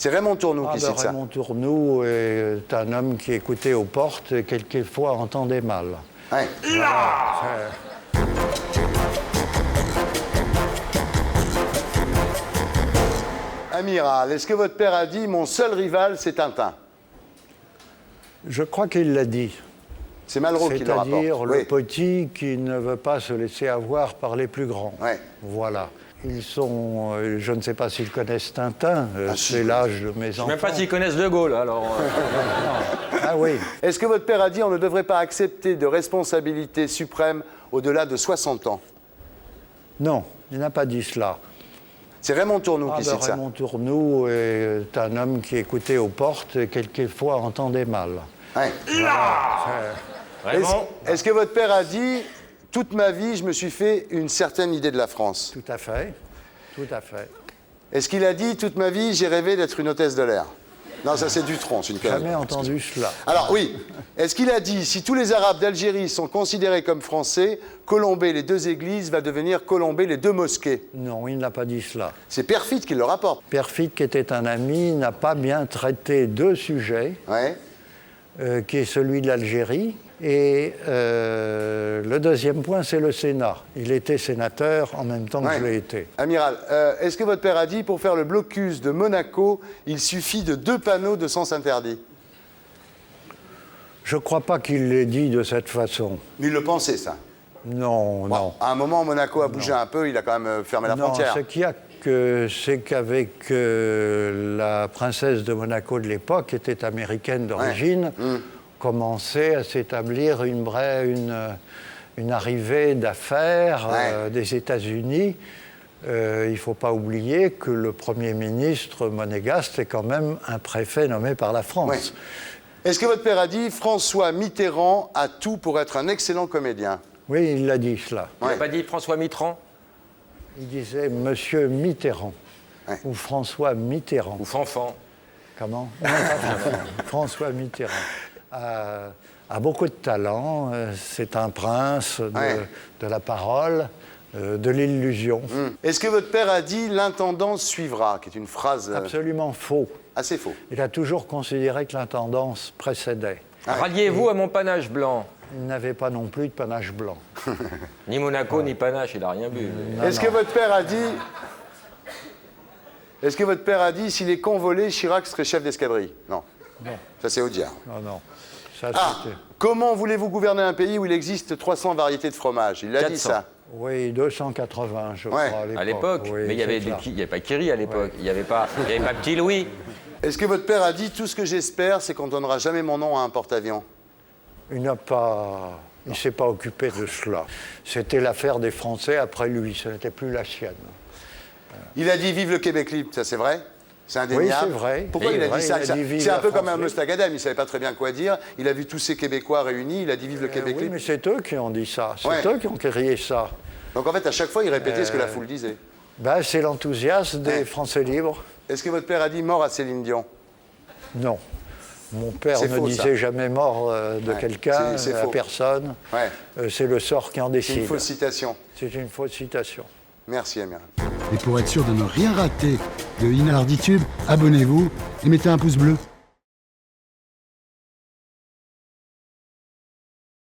C'est Raymond Tournoux qui cite ça. Raymond Tournoux est un homme qui écoutait aux portes et quelquefois entendait mal. Ouais. Voilà. Amiral, est-ce que votre père a dit « Mon seul rival, c'est Tintin » ? Je crois qu'il l'a dit. C'est Malraux qui le rapporte. C'est-à-dire le petit qui ne veut pas se laisser avoir par les plus grands. Ouais. Voilà. Ils sont... je ne sais pas s'ils connaissent Tintin. C'est si. l'âge de mes enfants. Je ne sais même pas s'ils connaissent De Gaulle, alors... Ah oui. Est-ce que votre père a dit « On ne devrait pas accepter de responsabilité suprême au-delà de 60 ans » ? Non, il n'a pas dit cela. C'est Raymond Tournoux qui cite ça. Raymond Tournoux est un homme qui écoutait aux portes et quelquefois entendait mal. Ouais. Raymond, Est-ce que votre père a dit « Toute ma vie, je me suis fait une certaine idée de la France » ? Tout à fait. Tout à fait. Est-ce qu'il a dit « Toute ma vie, j'ai rêvé d'être une hôtesse de l'air » ? Non, ça c'est Dutronc, c'est une connerie. Jamais entendu cela. Alors oui, est-ce qu'il a dit « Si tous les Arabes d'Algérie sont considérés comme français, colomber les deux églises va devenir colomber les deux mosquées » ? Non, il n'a pas dit cela. C'est Perfit qui le rapporte. Perfit, qui était un ami, n'a pas bien traité deux sujets, Ouais. qui est celui de l'Algérie. Et le deuxième point, c'est le Sénat. Il était sénateur en même temps que je l'ai été. Amiral, est-ce que votre père a dit « Pour faire le blocus de Monaco, il suffit de 2 panneaux de sens interdit » ? Je ne crois pas qu'il l'ait dit de cette façon. Il le pensait, ça. Non, Bon, non. à un moment, Monaco a bougé un peu, il a quand même fermé la frontière. Ce qu'il y a, c'est qu'avec la princesse de Monaco de l'époque, qui était américaine d'origine, commençait à s'établir une arrivée d'affaires des États-Unis. Il ne faut pas oublier que le Premier ministre monégasque est quand même un préfet nommé par la France. Ouais. Est-ce que votre père a dit « François Mitterrand a tout pour être un excellent comédien » ? Oui, il l'a dit, cela. il n'a pas dit François Mitterrand Il disait Monsieur Mitterrand, ou François Mitterrand. ou Fanfan? Comment? Non, pas Fanfan. François Mitterrand a beaucoup de talent. C'est un prince de la parole, de l'illusion. Est-ce que votre père a dit « L'intendance suivra », qui est une phrase Absolument faux. assez faux. Il a toujours considéré que l'intendance précédait. Ralliez-vous à mon panache blanc. Il n'avait pas non plus de panache blanc. Ni Monaco, ni panache, il n'a rien bu. Est-ce que votre père a dit... Est-ce que votre père a dit « Si les cons volaient, Chirac serait chef d'escadrille » ? Non. Non. Ça, c'est Audiard. Non, non. Ça, c'était... Comment voulez-vous gouverner un pays où il existe 300 variétés de fromage ? Il a dit 400. ça. Oui, 280, je crois, À l'époque, Oui, mais il n'y avait, pas Kiri à l'époque, il n'y avait pas Petit Louis. Est-ce que votre père a dit « Tout ce que j'espère, c'est qu'on ne donnera jamais mon nom à un porte-avions » ? Il n'a pas... Il ne s'est pas occupé de cela. C'était l'affaire des Français après lui, ce n'était plus la sienne. Il a dit « Vive le Québec libre », ça c'est vrai ? C'est indéniable. Oui, c'est vrai. Pourquoi il a dit ça ? C'est un peu comme un Français. Mostaganem, il ne savait pas très bien quoi dire. Il a vu tous ces Québécois réunis, il a dit « Vive le Québec Oui, libre ». mais c'est eux qui ont dit ça. C'est eux qui ont crié ça. Donc en fait, à chaque fois, il répétait ce que la foule disait. Ben, c'est l'enthousiasme des Français libres. Est-ce que votre père a dit « Mort à Céline Dion » ? Non. Mon père C'est ne faux, disait ça. jamais mort de quelqu'un, c'est à faux. personne. Ouais. C'est le sort qui en C'est décide. une fausse citation. C'est une fausse citation. Merci, Amiral. Et pour être sûr de ne rien rater de Inarditube, abonnez-vous et mettez un pouce bleu.